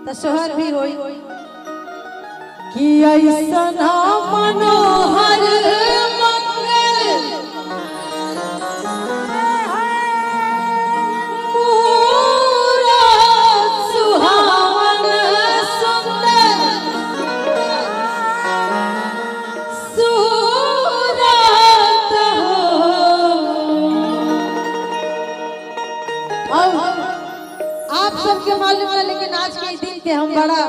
तो सोहर भी होई कि ऐसा मनोहर मंगल मूरत सुहावन सुंदर सूरत हो। आप सबके मालूम है, लेकिन आज के दिन के हम बड़ा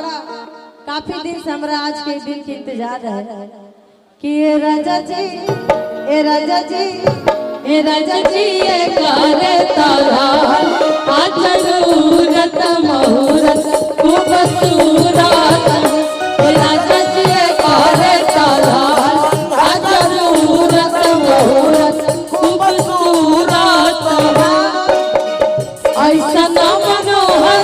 काफी दिन से हमारा आज के दिन के इंतजार है कि ये राजा जी ए राजा जी ए राजा जी ये करे तारा आज जरूरत मुहूर्त खूब सूरत ए राजा जी ये करे तारा आज जरूरत मुहूर्त खूब सूरत ऐसा मनोहर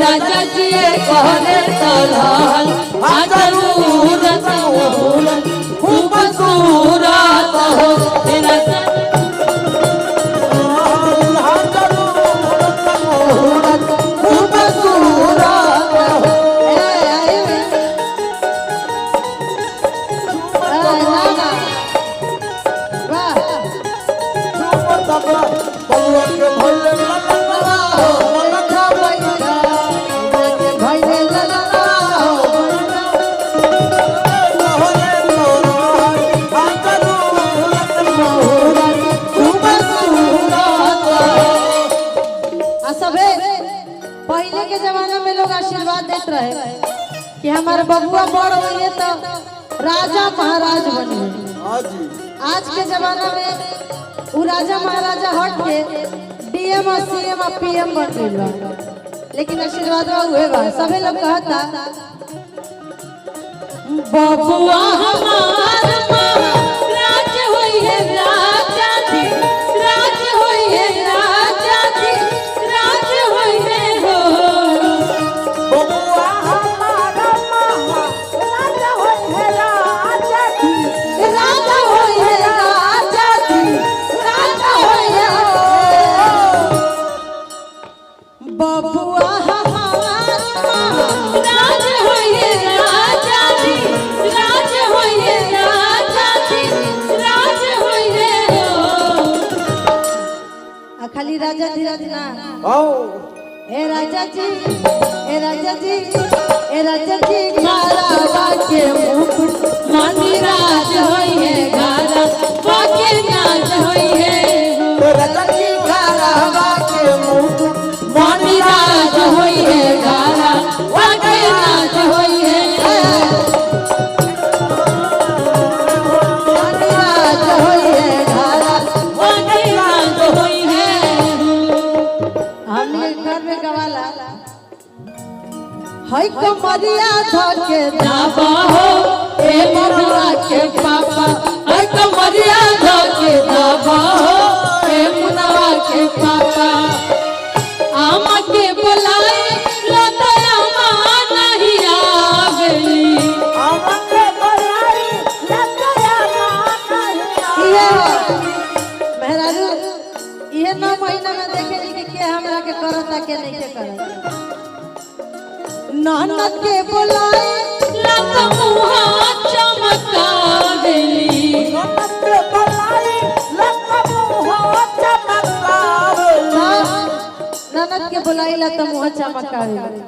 राजा जी कहले तलाल जरूरत मुहूर्त खूब सूरत हो राजा जरूरत खूब सूरत हो। पहले के जमाना में लोग आशीर्वाद देते रहे कि हमारे बबुआ बड़ हुए तो राजा महाराज बने। आज के जमाना में वो राजा महाराजा हट के डीएम और सीएम और पीएम बन गए, लेकिन आशीर्वाद हुए बा सभी लोग कहता बबुआ हमार महाराज हुई है राजा जी राज हुई है राजा जी राज हुई है हो बबुआ हमार महाराज हुई है राजा जी राज हुई है राजा जी राज हुई है हो बबुआ हमार राज हुई है राजा जी राज हुई है राजा जी राज हुई है हो। खाली राजा धीरज ना ए राजा जी ए राजा जी ए राजा जी घारा के मुकुट मानी राज होई है घारा बाके नाज होई है राजा जी घारा के मुकुट मानी राज होई है घारा बाके नाज होई है मानी राज होई है घारा बाके नाज होई है। हमने घर में गवाला हई कमरिया धके दाबा हो ए मुनवा के पापा हई कमरिया धके दाबा हो ए मुनवा के पापा आमा के बुलाए लतया मां नहीं आवेली आमा के बुलाए लतया मां नहीं आवेली मेहरारू ये 9 महीना में देखेली कि के हमरा के करता के नहीं के करता ननद के बुलाए लत मुहा चमकावेली ननद के बुलाए लत मुहा चमकावेली ननद के बुलाए लत मुहा चमकावेली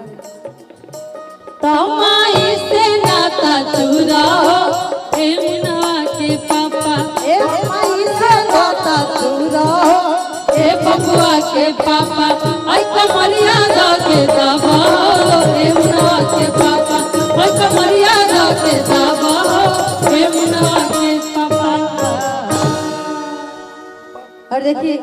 तमाई से नाता चुराओ ए मुनवा के पापा ए माई से नाता चुराओ ए बबुआ के पापा आई कमरिया धके दाबा ए मुनवा के पापा आई कमरिया धके दाबा ए मुनवा के पापा। और देखिए